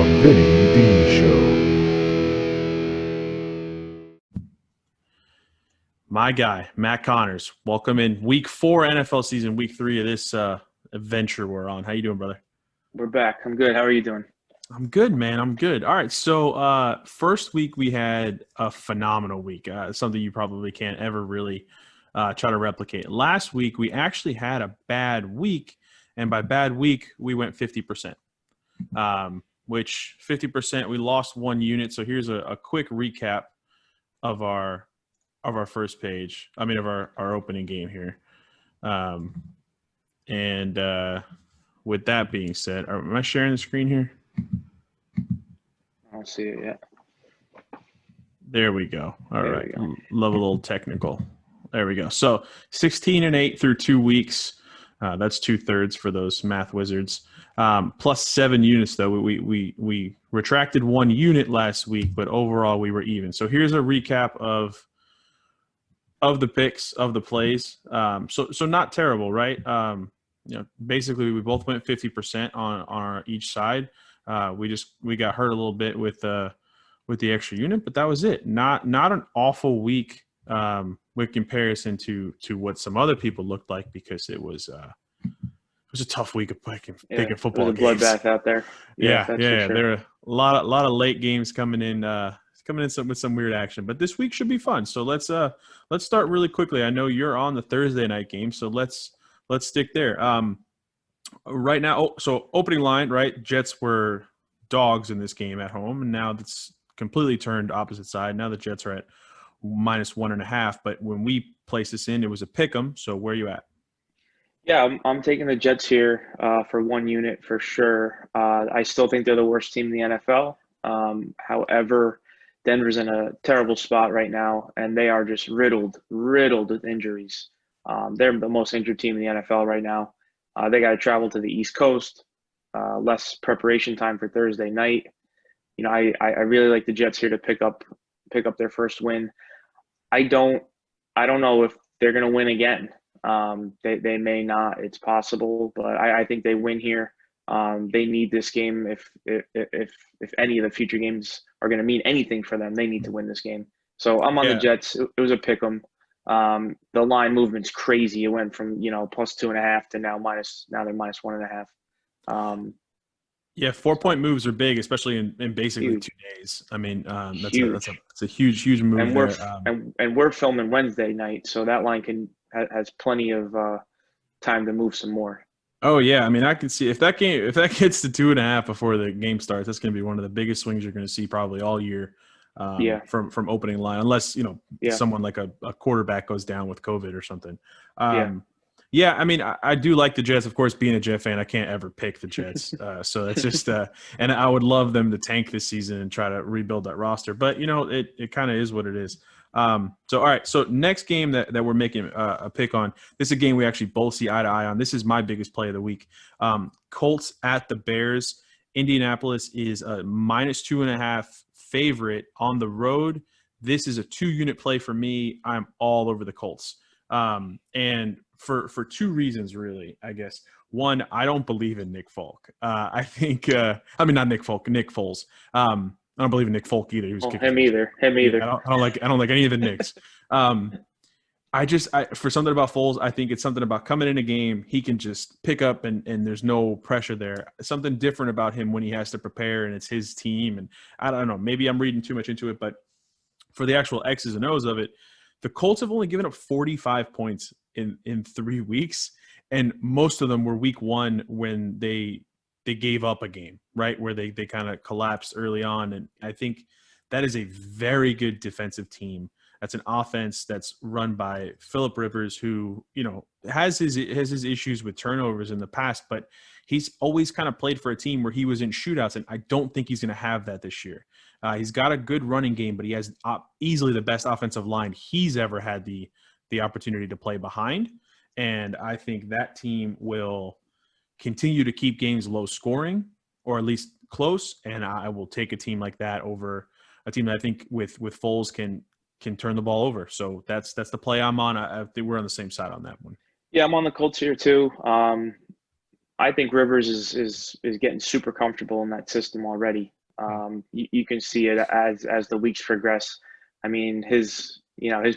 The Vinny D Show. My guy, Matt Connors. Welcome in week 4 NFL season, week 3 of this adventure we're on. How you doing, brother? We're back. I'm good. How are you doing? I'm good, man. I'm good. All right. So first week we had a phenomenal week, something you probably can't ever really try to replicate. Last week we actually had a bad week, and by bad week we went 50%, which 50% we lost 1 unit. So here's a quick recap of our first page. I mean, of our opening game here. With that being said, am I sharing the screen here? I don't see it yet. There we go. All right. Love a little technical. There we go. So 16-8 through 2 weeks. That's 2/3 for those math wizards. Plus 7 units, though. We retracted 1 unit last week, but overall we were even. So here's a recap of the picks, of the plays. So not terrible, right? Basically we both went 50% on our each side. We got hurt a little bit with the extra unit, but that was it. Not an awful week with comparison to what some other people looked like, because it was a tough week of picking football games. It was a bloodbath out there. Yeah. Sure. There are a lot of late games coming in with some weird action, but this week should be fun. So let's start really quickly. I know you're on the Thursday night game, so let's stick there. Right now, so opening line, right? Jets were dogs in this game at home, and now it's completely turned opposite side. Now the Jets are at -1.5, but when we placed this in, it was a pick 'em. So where are you at? Yeah, I'm taking the Jets here for 1 unit for sure. I still think they're the worst team in the NFL. However, Denver's in a terrible spot right now, and they are just riddled with injuries. They're the most injured team in the NFL right now. They got to travel to the East Coast, less preparation time for Thursday night. You know, I really like the Jets here to pick up their first win. I don't know if they're going to win again. They may not. It's possible, but I think they win here. They need this game. If any of the future games are going to mean anything for them, they need to win this game. So I'm on the Jets. It was a pick 'em. The line movement's crazy. It went from +2.5 to now they're -1.5. 4-point moves are big, especially in basically Huge. 2 days. I mean, that's a huge move. And we're filming Wednesday night, so that line has plenty of time to move some more. Oh yeah, I mean, I can see if that gets to 2.5 before the game starts, that's going to be one of the biggest swings you're going to see probably all year. From opening line, unless someone like a quarterback goes down with COVID or something. I mean, I do like the Jets. Of course, being a Jet fan, I can't ever pick the Jets. So it's just and I would love them to tank this season and try to rebuild that roster. But it kind of is what it is. All right. So next game that we're making a pick on, this is a game we actually both see eye to eye on. This is my biggest play of the week. Colts at the Bears. Indianapolis is a -2.5 favorite on the road. This is a 2-unit play for me. I'm all over the Colts. And for 2 reasons, really, I guess. One, I don't believe in Nick Folk. I think, not Nick Folk, Nick Foles. I don't believe in Nick Folk either. He was him either. Yeah, I don't like any of the Knicks. For something about Foles, I think it's something about coming in a game, he can just pick up and there's no pressure there. Something different about him when he has to prepare and it's his team. And I don't know, maybe I'm reading too much into it, but for the actual X's and O's of it, the Colts have only given up 45 points in 3 weeks, and most of them were week 1 when they gave up a game, right, where they kind of collapsed early on. And I think that is a very good defensive team. That's an offense that's run by Phillip Rivers, who has his issues with turnovers in the past, but he's always kind of played for a team where he was in shootouts, and I don't think he's going to have that this year. He's got a good running game, but he has easily the best offensive line he's ever had the opportunity to play behind, and I think that team will continue to keep games low scoring, or at least close, and I will take a team like that over a team that I think with Foles can turn the ball over. So that's the play I'm on. I think we're on the same side on that one. Yeah, I'm on the Colts here too. I think Rivers is getting super comfortable in that system already. You can see it as the weeks progress. I mean, his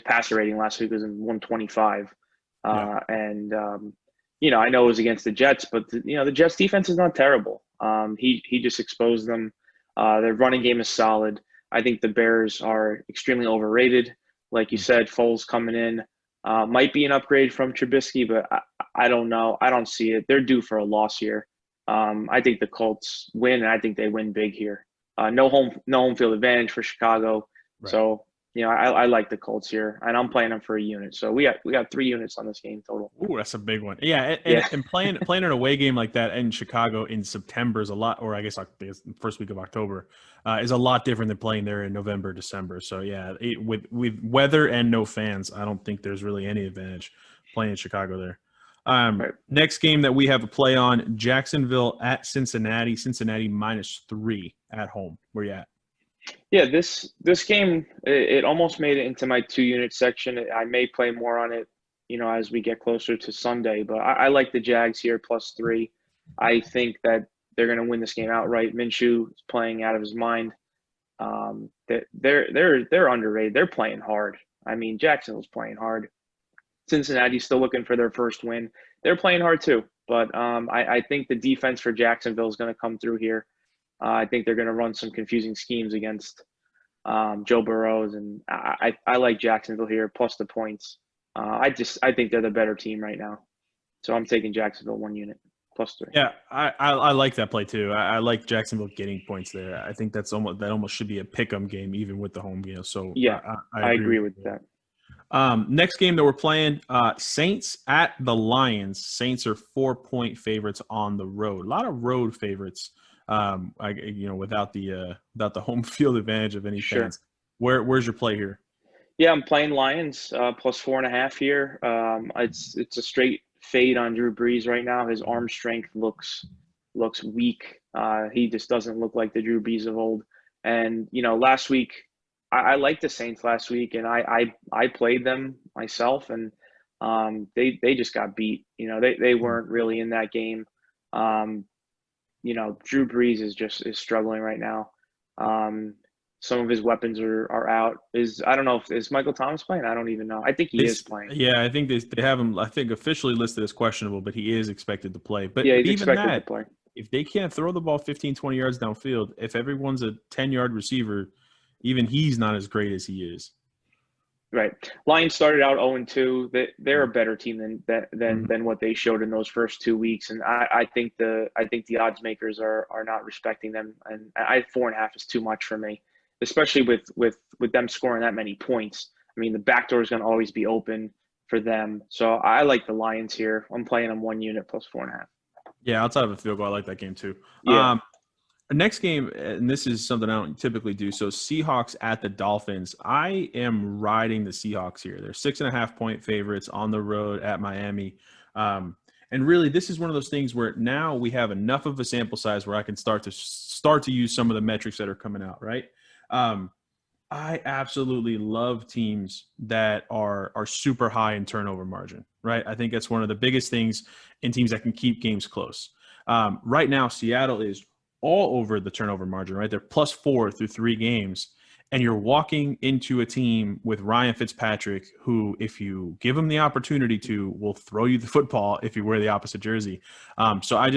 passer rating last week was in 125, Yeah. I know it was against the Jets, but the Jets defense is not terrible. He just exposed them. Their running game is solid. I think the Bears are extremely overrated. Like you said, Foles coming in might be an upgrade from Trubisky, but I don't know. I don't see it. They're due for a loss here. I think the Colts win, and I think they win big here. No home field advantage for Chicago. Right. So I like the Colts here, and I'm playing them for a unit. So we got 3 units on this game total. Ooh, that's a big one. Yeah, Yeah. and playing an away game like that in Chicago in September is a lot, or I guess the first week of October is a lot different than playing there in November, December. So yeah, with weather and no fans, I don't think there's really any advantage playing in Chicago there. Right. Next game that we have a play on, Jacksonville at Cincinnati. Cincinnati -3 at home. Where you at? Yeah, this game it almost made it into my 2-unit section. I may play more on it, as we get closer to Sunday. But I like the Jags here +3. I think that they're going to win this game outright. Minshew is playing out of his mind. They're underrated. They're playing hard. I mean, Jacksonville's playing hard. Cincinnati's still looking for their first win. They're playing hard too. But I think the defense for Jacksonville is going to come through here. I think they're going to run some confusing schemes against Joe Burrows, and I like Jacksonville here plus the points. I think they're the better team right now, so I'm taking Jacksonville 1 unit +3. Yeah, I like that play too. I like Jacksonville getting points there. I think that almost should be a pick'em game even with the home game. So Yeah, I agree with that. Next game that we're playing, Saints at the Lions. Saints are 4-point favorites on the road. A lot of road favorites. Without the home field advantage of any fans. Where's your play here? Yeah, I'm playing Lions +4.5 here. It's a straight fade on Drew Brees right now. His arm strength looks weak. He just doesn't look like the Drew Brees of old. And last week I liked the Saints last week, and I played them myself, and they just got beat. They weren't really in that game. Drew Brees is struggling right now. Some of his weapons are out. I don't know is Michael Thomas playing? I don't even know. I think he is playing. Yeah, I think they have him. I think officially listed as questionable, but he is expected to play. But yeah, he's even expected to play. If they can't throw the ball 15, 20 yards downfield, if everyone's a 10-yard receiver, even he's not as great as he is. Right. Lions started out 0-2. They're a better team than what they showed in those first 2 weeks, and I think the odds makers are not respecting them, and 4.5 is too much for me, especially with them scoring that many points. I mean, the back door is going to always be open for them, so I like the Lions here. I'm playing them 1 unit +4.5. Yeah, outside of a field goal, I like that game too. Yeah. Next game, and this is something I don't typically do. So Seahawks at the Dolphins. I am riding the Seahawks here. They're 6.5-point favorites on the road at Miami. And really, this is one of those things where now we have enough of a sample size where I can start to use some of the metrics that are coming out, right? I absolutely love teams that are super high in turnover margin, right? I think that's one of the biggest things in teams that can keep games close. Right now, Seattle is all over the turnover margin, right? They're +4 through 3 games. And you're walking into a team with Ryan Fitzpatrick, who, if you give him the opportunity to, will throw you the football if you wear the opposite jersey. So I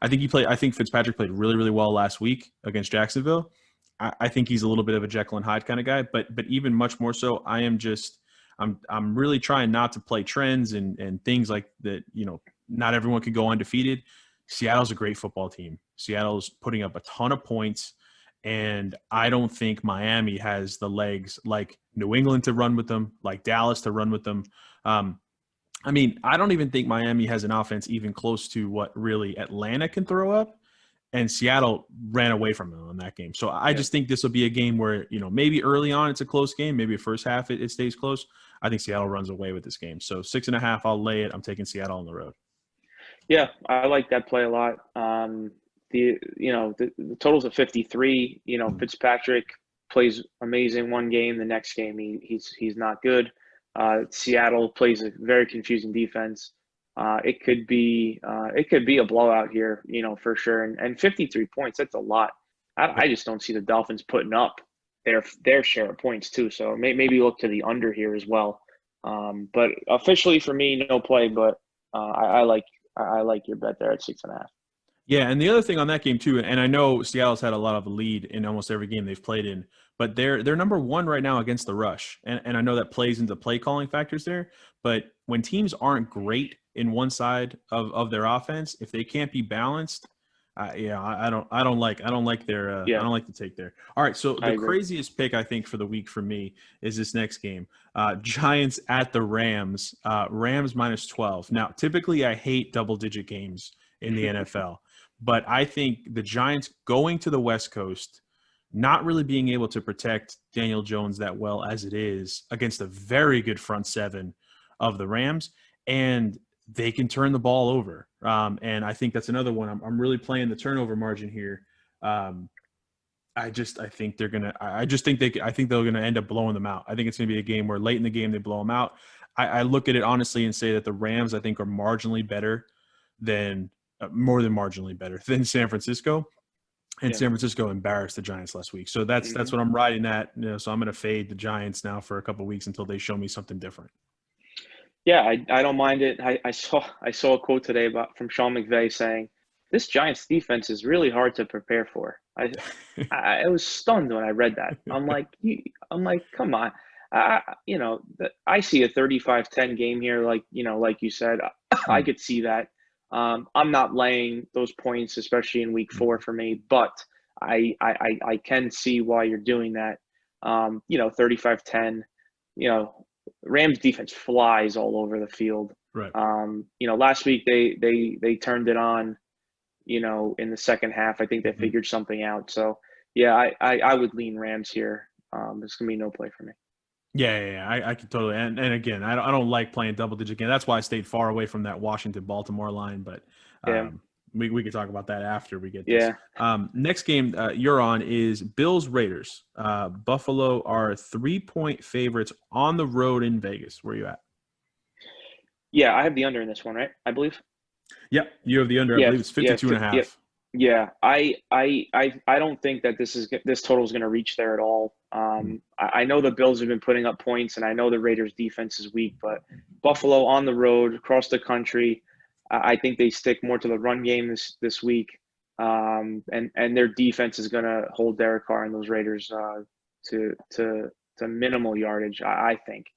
think Fitzpatrick played really, really well last week against Jacksonville. I think he's a little bit of a Jekyll and Hyde kind of guy, but even much more so, I'm really trying not to play trends and things like that. Not everyone can go undefeated. Seattle's a great football team. Seattle's putting up a ton of points, and I don't think Miami has the legs like New England to run with them, like Dallas to run with them. I don't even think Miami has an offense even close to what really Atlanta can throw up, and Seattle ran away from them in that game. So I just think this will be a game where, maybe early on it's a close game, maybe the first half it stays close. I think Seattle runs away with this game. So 6.5, I'll lay it. I'm taking Seattle on the road. Yeah, I like that play a lot. The totals of 53. Fitzpatrick plays amazing one game. The next game he's not good. Seattle plays a very confusing defense. it could be a blowout here, for sure. And 53 points, that's a lot. I just don't see the Dolphins putting up their share of points too. So maybe look to the under here as well. But officially for me, no play. But I like your bet there at 6.5. Yeah, and the other thing on that game too, and I know Seattle's had a lot of lead in almost every game they've played in, but they're number one right now against the rush, and I know that plays into play calling factors there. But when teams aren't great in one side of their offense, if they can't be balanced, I don't like their I don't like the take there. All right, so the craziest pick I think for the week for me is this next game, Giants at the Rams, Rams minus 12. Now, typically I hate double-digit games in the NFL. But I think the Giants going to the West Coast, not really being able to protect Daniel Jones that well as it is against a very good front seven of the Rams, and they can turn the ball over. And I think that's another one. I'm really playing the turnover margin here. I think they're gonna. I think they're gonna end up blowing them out. I think it's gonna be a game where late in the game they blow them out. I look at it honestly and say that the Rams I think are marginally better than. More than marginally better than San Francisco, and San Francisco embarrassed the Giants last week. So that's what I'm riding at. So I'm going to fade the Giants now for a couple of weeks until they show me something different. Yeah, I don't mind it. I saw a quote today from Sean McVay saying this Giants defense is really hard to prepare for. I was stunned when I read that. I'm like, come on. I see a 35-10 game here, like you said. I could see that. I'm not laying those points, especially in week 4 for me, but I can see why you're doing that. 35-10, Rams defense flies all over the field. Right. Last week they turned it on, in the second half. I think they figured something out. So yeah, I would lean Rams here. There's gonna be no play for me. Yeah, I can totally. And again, I don't like playing double-digit game. That's why I stayed far away from that Washington-Baltimore line. But we could talk about that after we get this. Next game you're on is Bills-Raiders. Buffalo are 3-point favorites on the road in Vegas. Where are you at? Yeah, I have the under in this one, right? I believe. Yeah, you have the under. I believe it's 52.5. Yeah, I don't think that this total is going to reach there at all. I know the Bills have been putting up points, and I know the Raiders' defense is weak, but Buffalo on the road across the country, I think they stick more to the run game this week, and their defense is going to hold Derek Carr and those Raiders to minimal yardage, I think.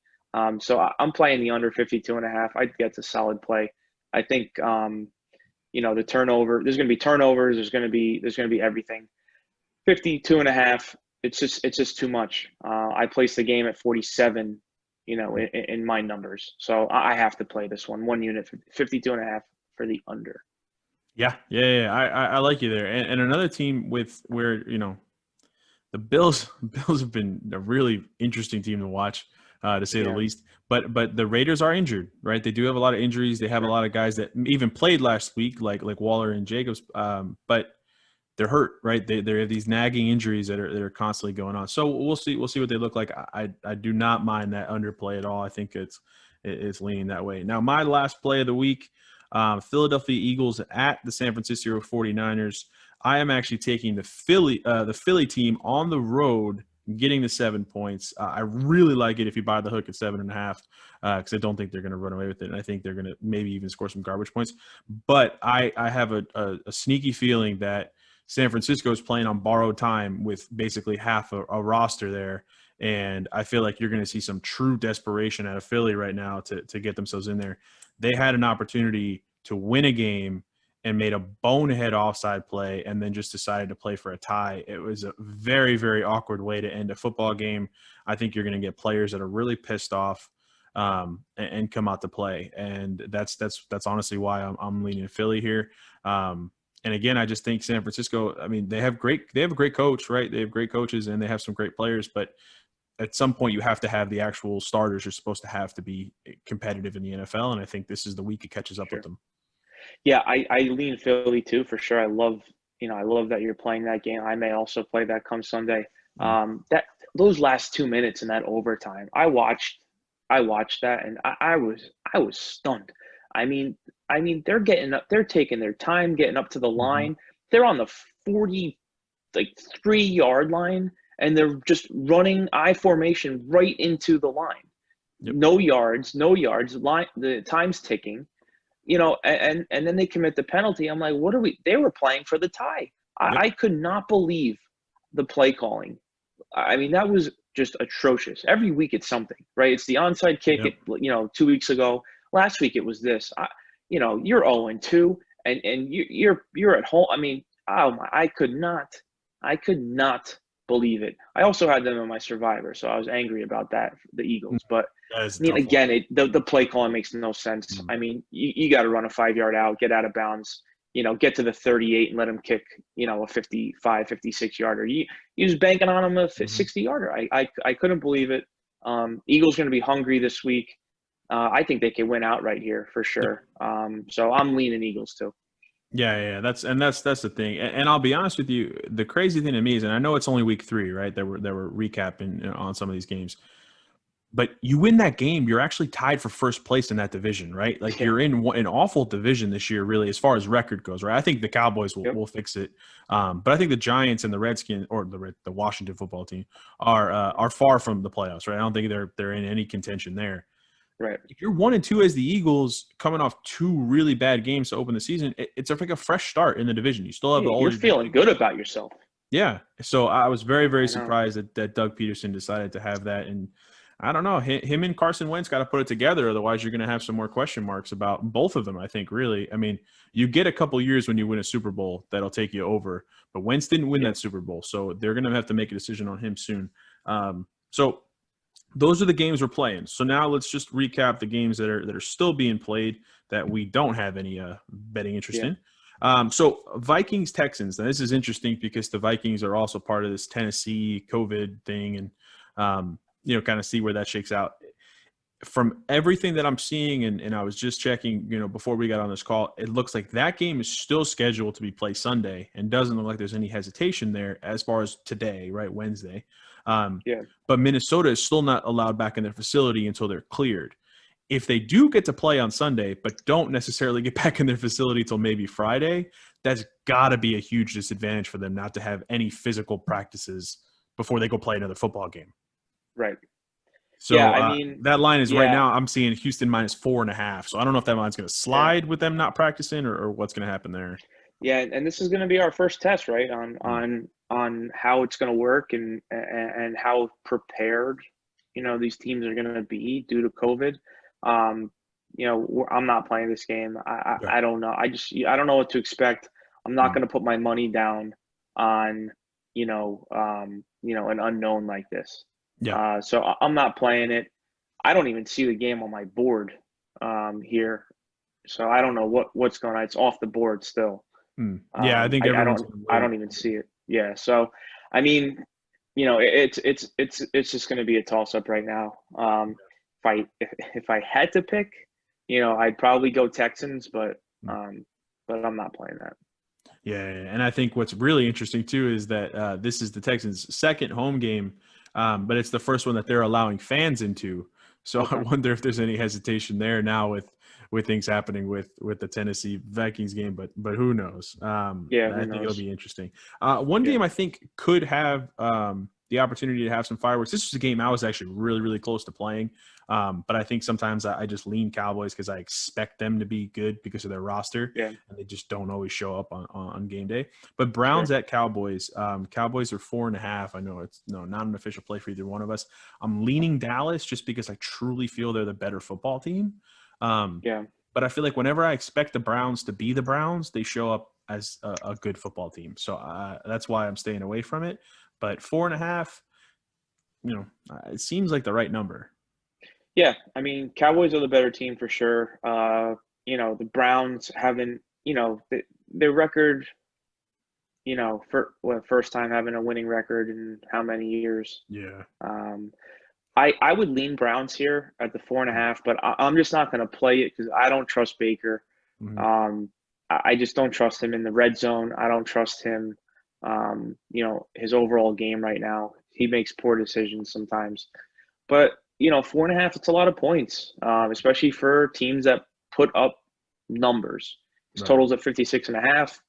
So I'm playing the under 52.5. I think that's a solid play. I think. The turnover, there's going to be turnovers. There's going to be everything. 52.5. It's just too much. I placed the game at 47, in my numbers. So I have to play this one unit, 52.5 for the under. Yeah. I like you there. And another team where the Bills have been a really interesting team to watch, to say the least. But the Raiders are injured, right? They do have a lot of injuries. They have a lot of guys that even played last week, like Waller and Jacobs, but they're hurt, right? They have these nagging injuries that are constantly going on. So we'll see what they look like. I do not mind that underplay at all. I think it's leaning that way. Now, my last play of the week, Philadelphia Eagles at the San Francisco 49ers. I am actually taking the Philly team on the road, getting the 7 points. I really like it if you buy the hook at 7.5, because I don't think they're going to run away with it, and I think they're going to maybe even score some garbage points. But I have a sneaky feeling that San Francisco is playing on borrowed time with basically half a roster there, and I feel like you're going to see some true desperation out of Philly right now to get themselves in there. They had an opportunity to win a game and made a bonehead offside play and then just decided to play for a tie. It was a very, very awkward way to end a football game. I think you're going to get players that are really pissed off and come out to play. And that's honestly why I'm leaning Philly here. And again, I just think San Francisco, I mean, they have a great coach, right? They have great coaches and they have some great players, but at some point you have to have the actual starters you're supposed to have to be competitive in the NFL. And I think this is the week it catches up with them. Yeah, I lean Philly too, for sure. I love that you're playing that game. I may also play that come Sunday. That those last 2 minutes in that overtime, I watched that and I was stunned. They're getting up, they're taking their time getting up to the line. They're on the 3-yard line, and they're just running I formation right into the line. Yep. No yards, line, the time's ticking, and then they commit the penalty. I'm like, what are we? They were playing for the tie. I could not believe the play calling. That was just atrocious. Every week it's something, right? It's the onside kick, 2 weeks ago. Last week it was this. You're 0-2, and you're at home. I could not believe it. I also had them in my survivor, so I was angry about that, the Eagles. But again, the play calling makes no sense. You got to run a 5-yard out, get out of bounds, get to the 38 and let them kick, a 55, 56 yarder. You was banking on them a 60 yarder. I couldn't believe it. Eagles going to be hungry this week. I think they can win outright here for sure. So I'm leaning Eagles too. Yeah. That's the thing. And I'll be honest with you, the crazy thing to me is, and I know it's only week 3, right? That we're recapping on some of these games, but you win that game, you're actually tied for first place in that division, right? Like you're in an awful division this year, really, as far as record goes, right? I think the Cowboys will fix it, but I think the Giants and the Redskins, or the Washington football team, are far from the playoffs, right? I don't think they're in any contention there. Right. If you're 1-2 as the Eagles, coming off 2 really bad games to open the season, it's like a fresh start in the division. You still have you're feeling good about yourself. Yeah. So I was very, very surprised that Doug Peterson decided to have that. And I don't know, him and Carson Wentz got to put it together. Otherwise, you're going to have some more question marks about both of them, I think, really. You get a couple years when you win a Super Bowl that'll take you over. But Wentz didn't win that Super Bowl. So they're going to have to make a decision on him soon. So those are the games we're playing. So now let's just recap the games that are still being played that we don't have any betting interest in. So Vikings Texans. Now this is interesting because the Vikings are also part of this Tennessee COVID thing, and kind of see where that shakes out. From everything that I'm seeing, and I was just checking, before we got on this call, it looks like that game is still scheduled to be played Sunday, and doesn't look like there's any hesitation there as far as today, right? Wednesday. But Minnesota is still not allowed back in their facility until they're cleared. If they do get to play on Sunday, but don't necessarily get back in their facility till maybe Friday, that's got to be a huge disadvantage for them not to have any physical practices before they go play another football game. Right. So that line is right now, I'm seeing Houston -4.5. So I don't know if that line's going to slide with them not practicing or what's going to happen there. Yeah, and this is going to be our first test, right, on how it's going to work and how prepared, these teams are going to be due to COVID. I'm not playing this game. I don't know. I don't know what to expect. I'm not going to put my money down on, an unknown like this. Yeah. So I'm not playing it. I don't even see the game on my board here. So I don't know what's going on. It's off the board still. Yeah, I think I don't even see it. Yeah. So, it's just going to be a toss up right now. If I had to pick, I'd probably go Texans, but I'm not playing that. Yeah. And I think what's really interesting too is that this is the Texans' second home game, but it's the first one that they're allowing fans into. So I wonder if there's any hesitation there now with things happening with the Tennessee Vikings game, but who knows? I think it'll be interesting. One game I think could have the opportunity to have some fireworks. This was a game I was actually really, really close to playing, but I think sometimes I just lean Cowboys because I expect them to be good because of their roster, and they just don't always show up on game day. But Browns at Cowboys. Cowboys are 4.5. I know it's not an official play for either one of us. I'm leaning Dallas just because I truly feel they're the better football team. But I feel like whenever I expect the Browns to be the Browns, they show up as a good football team. So that's why I'm staying away from it. But 4.5, it seems like the right number. Yeah, Cowboys are the better team for sure. The Browns haven't, their record, first time having a winning record in how many years? Yeah. I would lean Browns here at the 4.5, but I'm just not going to play it because I don't trust Baker. I just don't trust him in the red zone. I don't trust him, his overall game right now. He makes poor decisions sometimes. But, 4.5, it's a lot of points, especially for teams that put up, numbers. His Right. total's at 56.5.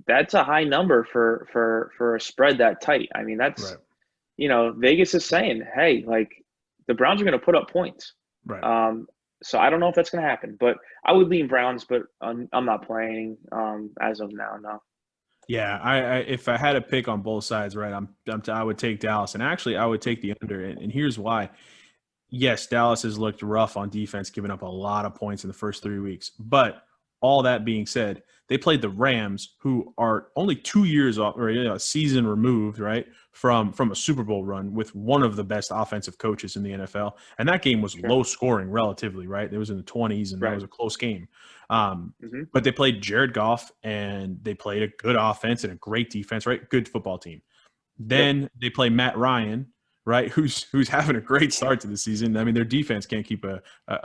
That's a high number for a spread that tight. I mean, that's, Right. Vegas is saying, hey, like the Browns are going to put up points. Right. So I don't know if that's going to happen, but I would lean Browns, but I'm not playing as of now. No. Yeah, I if I had a pick on both sides, right, I would take Dallas, and actually I would take the under, and here's why. Yes, Dallas has looked rough on defense, giving up a lot of points in the first 3 weeks. But all that being said, they played the Rams, who are only 2 years off, or a season removed, right, from a Super Bowl run with one of the best offensive coaches in the NFL. And that game was Sure. low scoring relatively, right? It was in the 20s, and that Right. was a close game. Um, Mm-hmm. but they played Jared Goff, and they played a good offense and a great defense, right? Good football team. Yep. Then they play Matt Ryan, right? Who's having a great start to the season. I mean, their defense can't keep a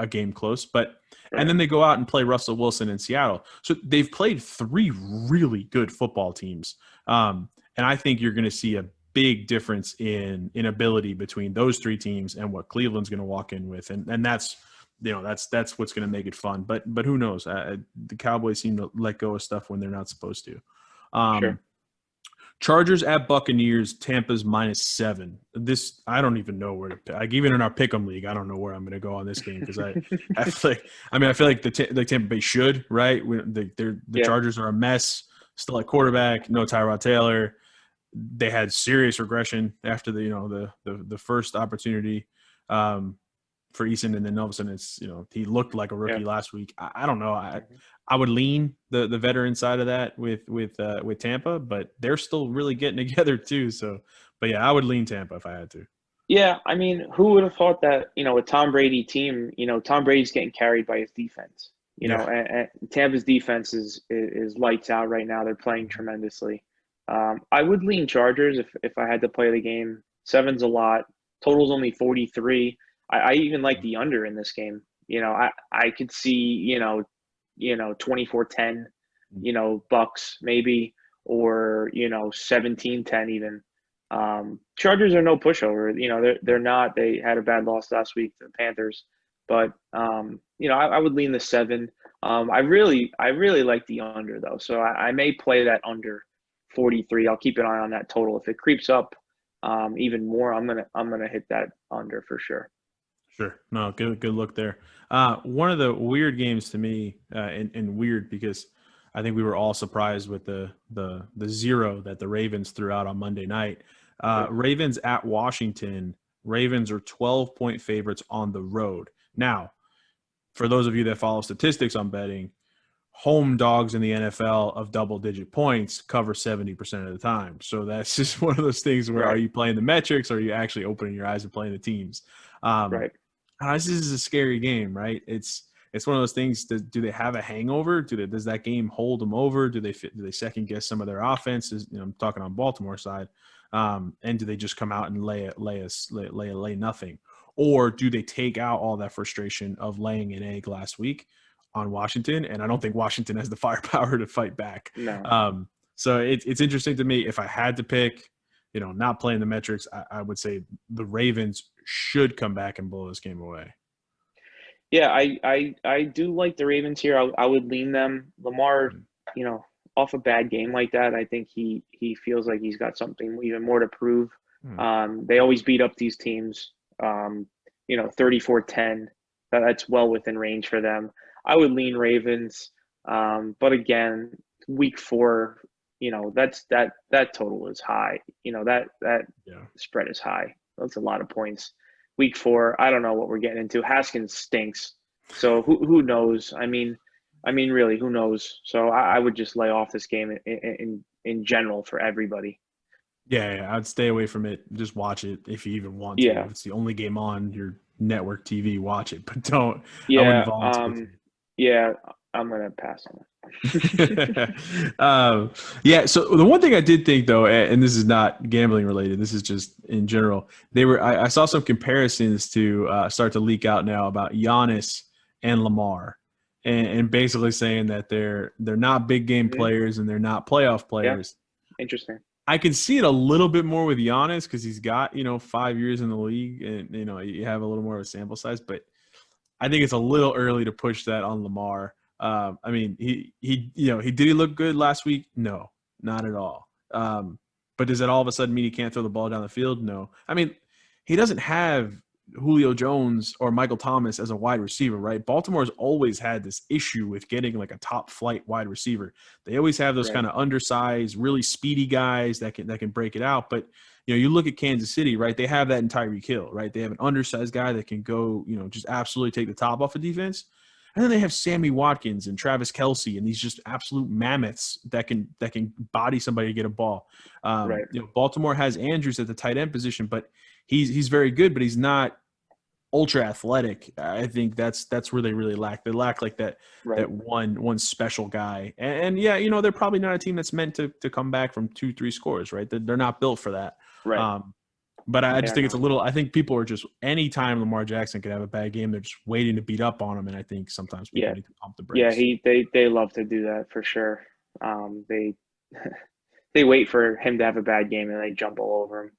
game close, but Right. and then they go out and play Russell Wilson in Seattle. So they've played 3 really good football teams, and I think you're going to see a big difference in ability between those 3 teams and what Cleveland's going to walk in with, and that's that's what's going to make it fun. But who knows? The Cowboys seem to let go of stuff when they're not supposed to. Sure. Chargers at Buccaneers, Tampa's -7. This I don't even know where to pick. Like even in our pick'em league, I don't know where I'm going to go on this game because I feel like the Tampa Bay should, right. The Yeah. Chargers are a mess. Still at quarterback, no Tyrod Taylor. They had serious regression after the first opportunity for Eason, and then all of a sudden it's he looked like a rookie last week. I don't know. I would lean the veteran side of that with Tampa, but they're still really getting together too. So, but yeah, I would lean Tampa if I had to. Yeah, I mean, who would have thought that, a Tom Brady team, Tom Brady's getting carried by his defense, and Tampa's defense is lights out right now. They're playing tremendously. I would lean Chargers if I had to play the game. 7's a lot. Total's only 43. I even like the under in this game. I could see, 24-10, Bucs maybe, or 17-10 even. Chargers are no pushover. They're not. They had a bad loss last week to the Panthers, but I would lean the 7. I really like the under though, so I may play that under 43. I'll keep an eye on that total. If it creeps up even more, I'm gonna hit that under for sure. Sure. No, good look there. One of the weird games to me, and weird because I think we were all surprised with the 0 that the Ravens threw out on Monday night. Ravens at Washington. Ravens are 12-point favorites on the road. Now, for those of you that follow statistics on betting, home dogs in the NFL of double-digit points cover 70% of the time. So that's just one of those things where are you playing the metrics, or are you actually opening your eyes and playing the teams? Right. This is a scary game, right? It's one of those things. Do they have a hangover? Does that game hold them over? Do they second guess some of their offenses? I'm talking on Baltimore side, and do they just come out and lay nothing, or do they take out all that frustration of laying an egg last week on Washington? And I don't think Washington has the firepower to fight back. No. So it's interesting to me. If I had to pick, not playing the metrics, I would say the Ravens should come back and blow this game away. Yeah, I do like the Ravens here. I would lean them. Lamar, off a bad game like that, I think he feels like he's got something even more to prove. They always beat up these teams, 34-10. That's well within range for them. I would lean Ravens. But again, week 4, that total is high. That spread is high. That's a lot of points. Week 4, I don't know what we're getting into. Haskins stinks. So who knows? I mean, really, who knows? So I would just lay off this game in general for everybody. Yeah, I'd stay away from it. Just watch it if you even want to. Yeah. If it's the only game on your network TV, watch it. But don't. Yeah. I wouldn't volunteer. Yeah, I'm gonna pass on it. So the one thing I did think though, and this is not gambling related, this is just in general. I saw some comparisons to start to leak out now about Giannis and Lamar, and basically saying that they're not big game players and they're not playoff players. Yeah. Interesting. I can see it a little bit more with Giannis because he's got 5 years in the league, and you have a little more of a sample size. But I think it's a little early to push that on Lamar. I mean, did he look good last week? No, not at all. But does that all of a sudden mean he can't throw the ball down the field? No. I mean, he doesn't have Julio Jones or Michael Thomas as a wide receiver, right? Baltimore's always had this issue with getting like a top flight wide receiver. They always have those kind of undersized, really speedy guys that can break it out. But you look at Kansas City, right? They have that in Tyreek Hill, right? They have an undersized guy that can go, just absolutely take the top off of defense. And then they have Sammy Watkins and Travis Kelce and these just absolute mammoths that can body somebody to get a ball. Baltimore has Andrews at the tight end position, but he's very good, but he's not ultra athletic. I think that's where they really lack. They lack like that one special guy. And they're probably not a team that's meant to come back from 2-3 scores, right? They're not built for that. Right. But I just think it's a little – I think people are just – anytime Lamar Jackson could have a bad game, they're just waiting to beat up on him, and I think sometimes people need to pump the brakes. Yeah, they love to do that for sure. They they wait for him to have a bad game, and they jump all over him,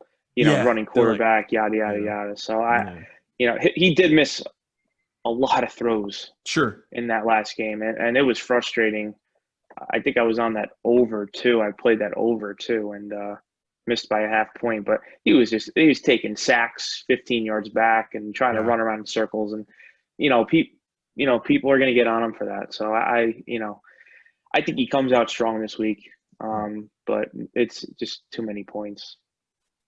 running quarterback, yada, yada, yada. So, he did miss a lot of throws in that last game, and it was frustrating. I think I was on that over, too. I played that over, too, and missed by a half point, but he was taking sacks 15 yards back and trying to run around in circles, and people are going to get on him for that. So I think he comes out strong this week, but it's just too many points.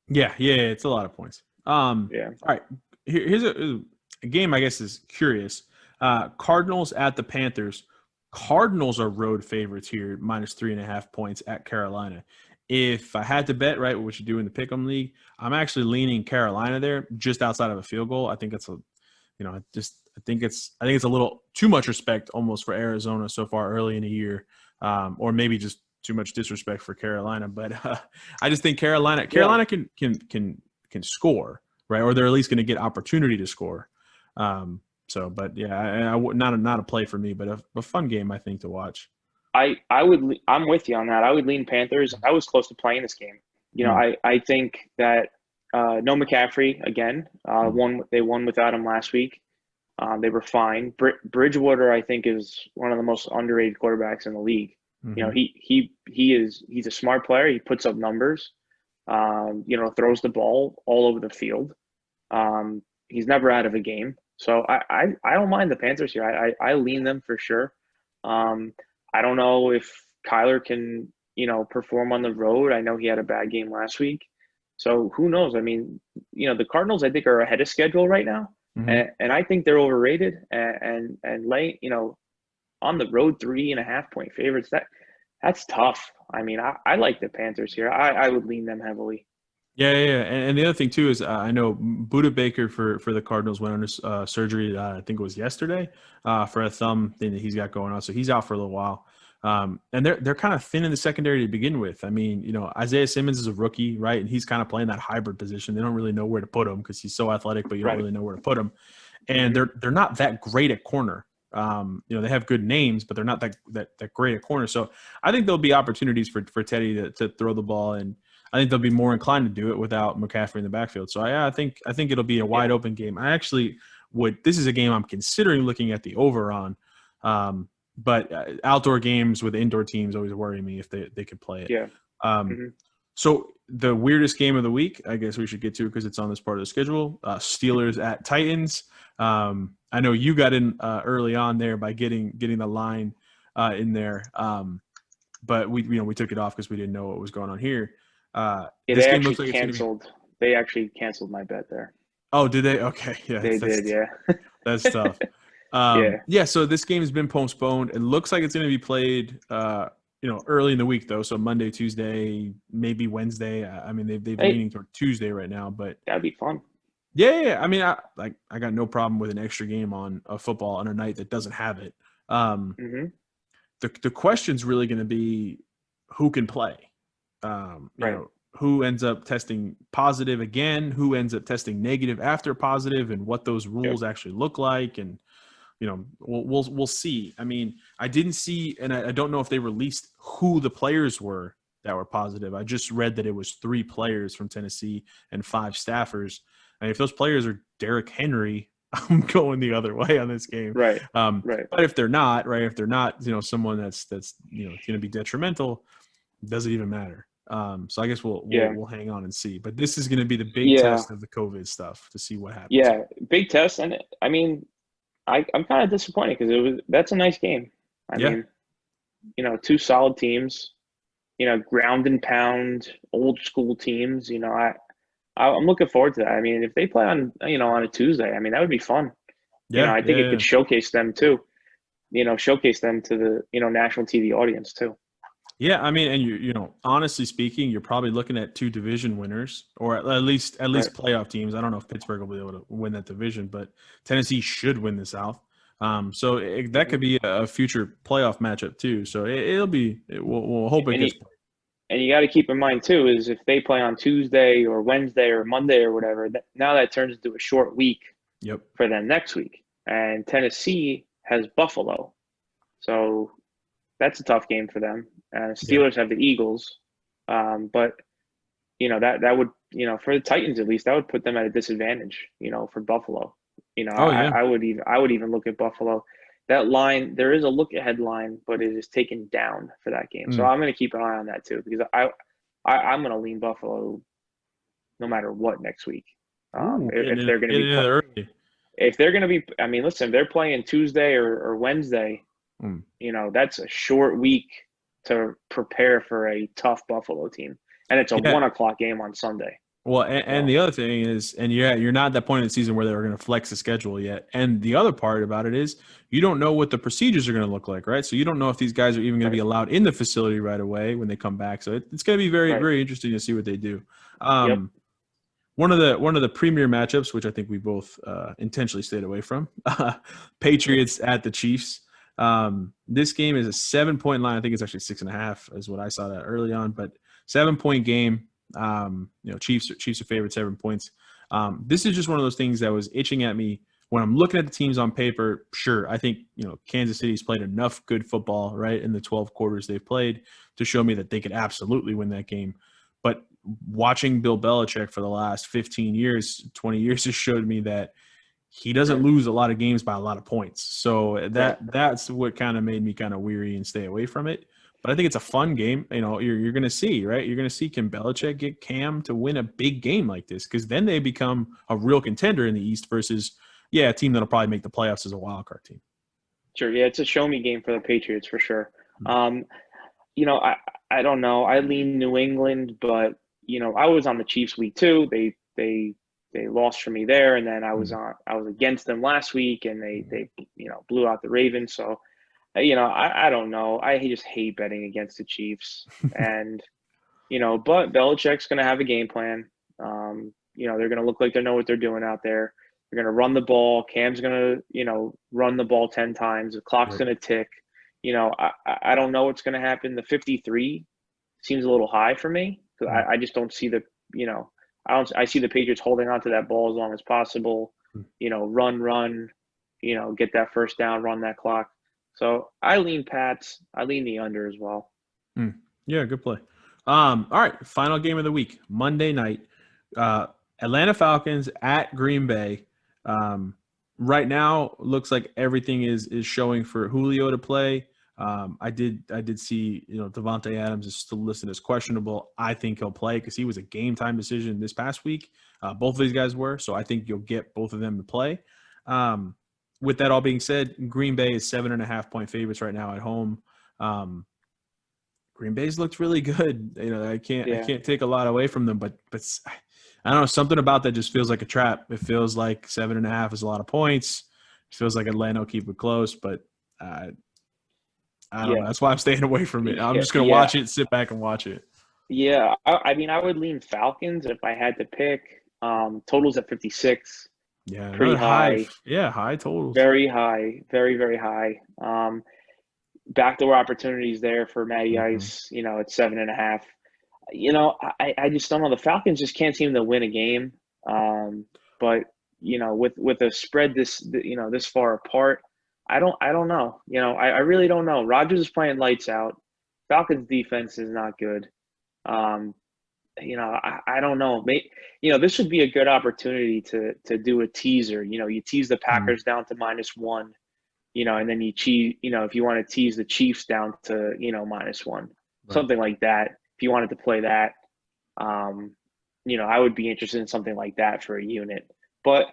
Yeah, it's a lot of points. All right, here's a game I guess is curious. Cardinals at the Panthers. Cardinals are road favorites here, -3.5 points at Carolina. If I had to bet, right, what you do in the Pick'em League, I'm actually leaning Carolina there, just outside of a field goal. I think it's I think it's a little too much respect almost for Arizona so far early in the year, or maybe just too much disrespect for Carolina. But I just think Carolina can score, right, or they're at least going to get opportunity to score. Not a play for me, but a fun game I think to watch. I'm with you on that. I would lean Panthers. I was close to playing this game. I think that no McCaffrey again. They won without him last week. They were fine. Bridgewater, I think, is one of the most underrated quarterbacks in the league. He's a smart player. He puts up numbers. Throws the ball all over the field. He's never out of a game. So I don't mind the Panthers here. I lean them for sure. I don't know if Kyler can, perform on the road. I know he had a bad game last week. So who knows? I mean, the Cardinals, I think, are ahead of schedule right now. And I think they're overrated and late, on the road 3.5 point favorites. That's tough. I mean, I like the Panthers here. I would lean them heavily. Yeah. And the other thing, too, is I know Budda Baker for the Cardinals went under surgery, I think it was yesterday, for a thumb thing that he's got going on. So he's out for a little while. And they're kind of thin in the secondary to begin with. I mean, Isaiah Simmons is a rookie, right? And he's kind of playing that hybrid position. They don't really know where to put him because he's so athletic, but you don't really know where to put him. And they're not that great at corner. They have good names, but they're not that great at corner. So I think there'll be opportunities for Teddy to throw the ball, and I think they'll be more inclined to do it without McCaffrey in the backfield. So I think it'll be a wide open game. I actually this is a game I'm considering looking at the over on. But outdoor games with indoor teams always worry me if they could play it. Yeah. So the weirdest game of the week, I guess we should get to because it's on this part of the schedule. Steelers at Titans. I know you got in early on there by getting the line in there, but we took it off because we didn't know what was going on here. They actually canceled. They actually canceled my bet there. Oh, did they? Okay, yeah, they did. Yeah, that's tough. So this game has been postponed. It looks like it's going to be played, early in the week though. So Monday, Tuesday, maybe Wednesday. I mean, they've been leaning toward Tuesday right now, but that'd be fun. Yeah. I mean, I got no problem with an extra game on a football on a night that doesn't have it. The question's really going to be who can play. Who ends up testing positive again? Who ends up testing negative after positive, and what those rules actually look like, and we'll see. I mean, I didn't see, and I don't know if they released who the players were that were positive. I just read that it was 3 players from Tennessee and 5 staffers. And if those players are Derrick Henry, I'm going the other way on this game. Right. But if they're not, right, if they're not, someone that's going to be detrimental, does it even matter? So I guess we'll hang on and see. But this is going to be the big test of the COVID stuff to see what happens. Yeah, big test. And I mean, I'm kind of disappointed because that's a nice game. I mean, two solid teams, ground and pound, old school teams. I'm looking forward to that. I mean, if they play on a Tuesday, I mean, that would be fun. Yeah, I think it could showcase them too. Showcase them to the national TV audience too. Yeah, I mean, and honestly speaking, you're probably looking at two division winners, or at least playoff teams. I don't know if Pittsburgh will be able to win that division, but Tennessee should win the South. So that could be a future playoff matchup too. So we'll hope it gets played. And you got to keep in mind too is if they play on Tuesday or Wednesday or Monday or whatever, now that turns into a short week. Yep. For them next week, and Tennessee has Buffalo, so that's a tough game for them. Steelers have the Eagles, but that would for the Titans at least that would put them at a disadvantage. For Buffalo, I would even look at Buffalo. That line, there is a look ahead line, but it is taken down for that game. So I'm going to keep an eye on that too because I'm going to lean Buffalo no matter what next week. If they're going to be early. If they're going to be, I mean, listen, if they're playing Tuesday or Wednesday, that's a short week to prepare for a tough Buffalo team. And it's a 1:00 game on Sunday. Well, and the other thing is, you're not at that point in the season where they're going to flex the schedule yet. And the other part about it is you don't know what the procedures are going to look like, right? So you don't know if these guys are even going to be allowed in the facility right away when they come back. So it's going to be very, very interesting to see what they do. One of the premier matchups, which I think we both intentionally stayed away from, Patriots at the Chiefs. This game is a 7-point line. I think it's actually 6.5 is what I saw that early on, but 7-point game. Chiefs are favored 7 points. This is just one of those things that was itching at me when I'm looking at the teams on paper. Sure, I think Kansas City's played enough good football right in the 12 quarters they've played to show me that they could absolutely win that game. But watching Bill Belichick for the last 15 years, 20 years has showed me that he doesn't lose a lot of games by a lot of points. So that's what kind of made me kind of weary and stay away from it. But I think it's a fun game. You're going to see, right? You're going to see, can Belichick get Cam to win a big game like this? Because then they become a real contender in the East versus, a team that'll probably make the playoffs as a wild card team. Sure. Yeah, it's a show me game for the Patriots for sure. I don't know. I lean New England, but I was on the Chiefs week 2. They lost for me there, and then I was against them last week, and they blew out the Ravens. So, I don't know. I just hate betting against the Chiefs, and but Belichick's going to have a game plan. They're going to look like they know what they're doing out there. They're going to run the ball. Cam's going to run the ball 10 times. The clock's going to tick. I don't know what's going to happen. The 53 seems a little high for me because I just don't see I see the Patriots holding on to that ball as long as possible, run, get that first down, run that clock. So I lean Pats. I lean the under as well. Yeah, good play. All right, final game of the week, Monday night. Atlanta Falcons at Green Bay. Right now, looks like everything is showing for Julio to play. I did see Devontae Adams is still listed as questionable. I think he'll play because he was a game time decision this past week. Both of these guys were, so I think you'll get both of them to play. With that all being said, Green Bay is 7.5-point favorites right now at home. Green Bay's looked really good. I can't take a lot away from them, but I don't know, something about that just feels like a trap. It feels like 7.5 is a lot of points. It feels like Atlanta will keep it close, but I don't know. That's why I'm staying away from it. I'm just going to watch it, sit back and watch it. Yeah. I mean, I would lean Falcons if I had to pick. Totals at 56. Yeah. Pretty high. High totals. Very high. Very, very high. Backdoor opportunities there for Matty Ice, at 7.5. I just don't know. The Falcons just can't seem to win a game. But with a spread this far apart, I don't know. I really don't know. Rodgers is playing lights out. Falcons defense is not good. I don't know. This would be a good opportunity to do a teaser. You tease the Packers down to -1, and then you cheese, if you want to tease the Chiefs down to, -1, something like that. If you wanted to play that, I would be interested in something like that for a unit. But,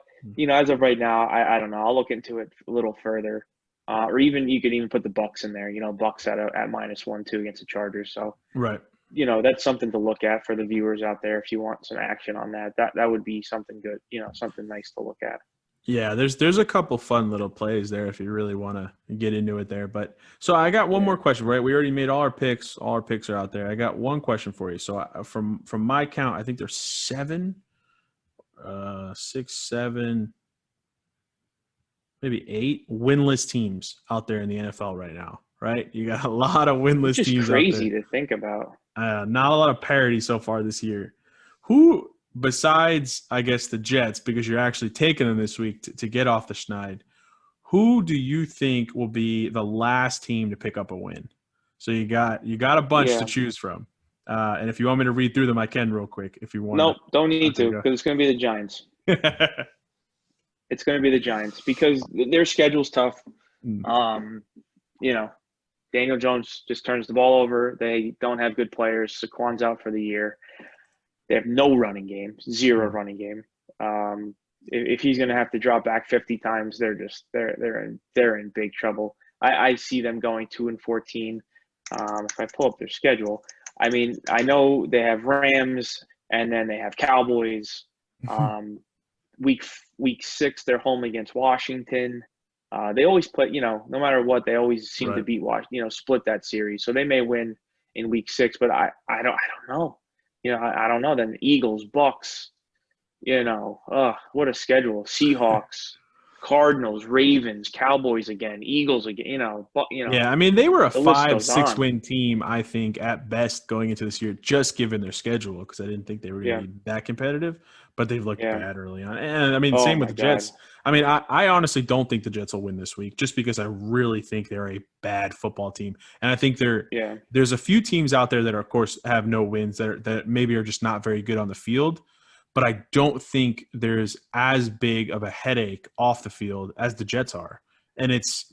as of right now, I don't know. I'll look into it a little further. Or even you could even put the Bucs in there, Bucs at -1 too against the Chargers. So, Right. That's something to look at for the viewers out there. If you want some action on that, that would be something good, something nice to look at. Yeah, there's a couple fun little plays there if you really want to get into it there. But so I got one more question, right? We already made all our picks. All our picks are out there. I got one question for you. So from my count, I think there's 7, 6, 7, maybe 8 winless teams out there in the NFL right now, right? You got a lot of winless It's just teams crazy out there. to think about. Not a lot of parity so far this year. Who, besides, I guess, the Jets, because you're actually taking them this week to get off the schneid, who do you think will be the last team to pick up a win? So you got a bunch to choose from. And if you want me to read through them, I can real quick if you want. Nope, don't need to, because it's going to be the Giants. It's going to be the Giants because their schedule's tough. Daniel Jones just turns the ball over. They don't have good players. Saquon's out for the year. They have no running game, 0 running game. If he's going to have to drop back 50 times, they're in big trouble. I see them going 2-14. If I pull up their schedule, I mean, I know they have Rams and then they have Cowboys. Week 6, they're home against Washington. They always play, no matter what, they always seem to beat Washington, split that series. So they may win in week 6, but I don't know. I don't know. Then the Eagles, Bucs, what a schedule. Seahawks, Cardinals, Ravens, Cowboys again, Eagles again, Yeah, I mean, they were a the list 5-6 goes win team, I think, at best going into this year, just given their schedule, because I didn't think they were going to be that competitive, but they've looked bad early on. And, I mean, same with the Jets. I mean, I honestly don't think the Jets will win this week, just because I really think they're a bad football team. And I think there's a few teams out there that, of course, have no wins that maybe are just not very good on the field. But I don't think there's as big of a headache off the field as the Jets are. And it's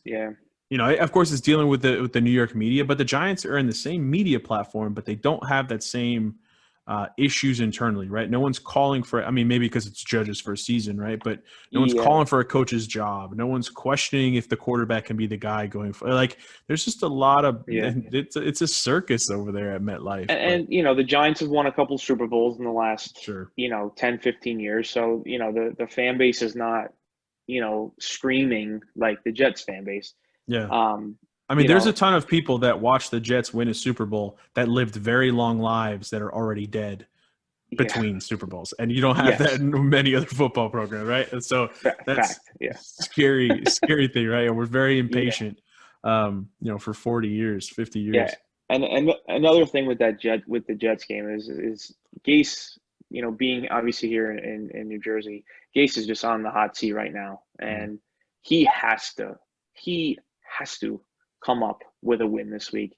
of course, it's dealing with the New York media, but the Giants are in the same media platform, but they don't have that same issues internally, right? No one's calling for – I mean, maybe because it's judges for a season, right? But no one's calling for a coach's job. No one's questioning if the quarterback can be the guy going for – like, there's just a lot of – it's a circus over there at MetLife. And the Giants have won a couple Super Bowls in the last, 10, 15 years. So, the fan base is not, screaming like the Jets fan base. Yeah. I mean, there's a ton of people that watch the Jets win a Super Bowl that lived very long lives that are already dead between Super Bowls. And you don't have that in many other football programs, right? And so that's scary thing, right? And we're very impatient, for 40 years, 50 years. Yeah. And another thing with the Jets game is Gase, being obviously here in New Jersey, Gase is just on the hot seat right now. And he has to come up with a win this week.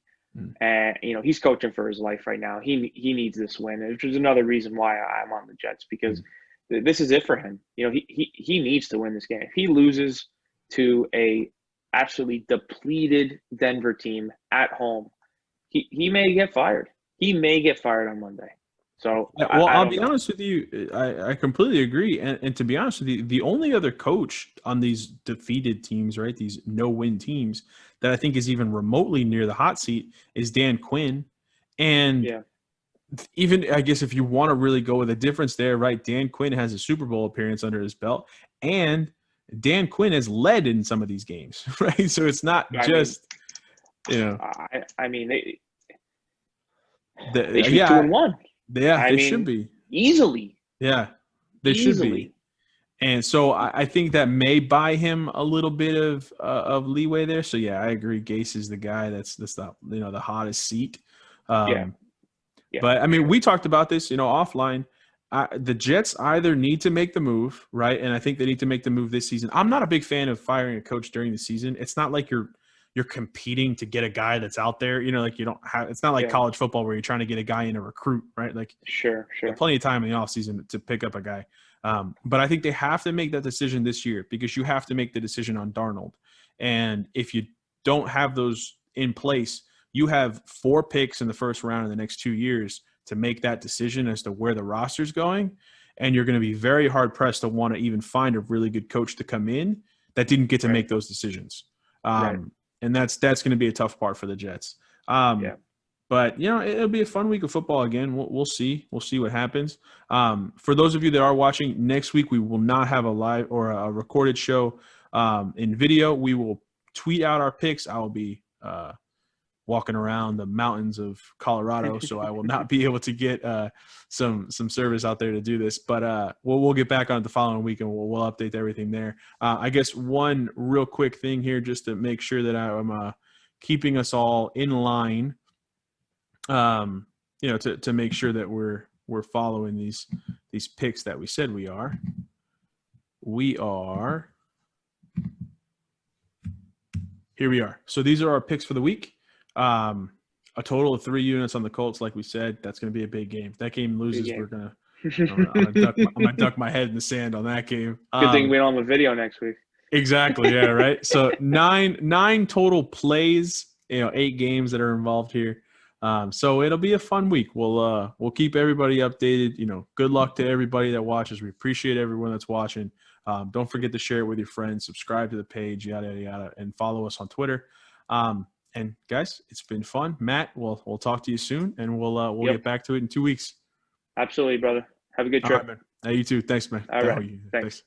And, he's coaching for his life right now. He needs this win, which is another reason why I'm on the Jets, because this is it for him. He needs to win this game. If he loses to a absolutely depleted Denver team at home, he may get fired. He may get fired on Monday. So I'll be honest with you. I completely agree. And to be honest with you, the only other coach on these defeated teams, right, these no-win teams, that I think is even remotely near the hot seat is Dan Quinn. And even, I guess, if you want to really go with a difference there, right, Dan Quinn has a Super Bowl appearance under his belt, and Dan Quinn has led in some of these games, right? So it's not they should be 2-1. Yeah, they should be. Easily. Yeah, they should be. And so I think that may buy him a little bit of leeway there. So, yeah, I agree. Gase is the guy that's the hottest seat. But, I mean, we talked about this, offline. The Jets either need to make the move, right? And I think they need to make the move this season. I'm not a big fan of firing a coach during the season. It's not like you're you're competing to get a guy that's out there. You know, like you don't have. It's not like college football where you're trying to get a guy in a recruit, right? Like Sure. Plenty of time in the offseason to pick up a guy. But I think they have to make that decision this year because you have to make the decision on Darnold. And if you don't have those in place, you have 4 picks in the first round in the next 2 years to make that decision as to where the roster's going. And you're going to be very hard pressed to want to even find a really good coach to come in that didn't get to make those decisions. And that's going to be a tough part for the Jets. But, you know, it'll be a fun week of football again. We'll see. We'll see what happens. For those of you that are watching, next week we will not have a live or a recorded show in video. We will tweet out our picks. I will be walking around the mountains of Colorado, so I will not be able to get some service out there to do this. But we'll get back on it the following week, and we'll update everything there. I guess one real quick thing here just to make sure that I'm keeping us all in line, you know, to make sure that we're following these picks that we said we are. We are – here we are. So these are our picks for the week. A total of 3 units on the Colts, like we said. That's going to be a big game. If that game loses, we're going to I'm gonna duck my head in the sand on that game. Good thing we don't have a video next week. Exactly. Yeah. Right. So nine total plays. You know, 8 games that are involved here. So it'll be a fun week. We'll keep everybody updated. You know, good luck to everybody that watches. We appreciate everyone that's watching. Don't forget to share it with your friends. Subscribe to the page. Yada yada yada, and follow us on Twitter. And guys, it's been fun. Matt, we'll talk to you soon, and we'll get back to it in 2 weeks. Absolutely, brother. Have a good trip. All right, man. You too. Thanks, man. All right. Thanks.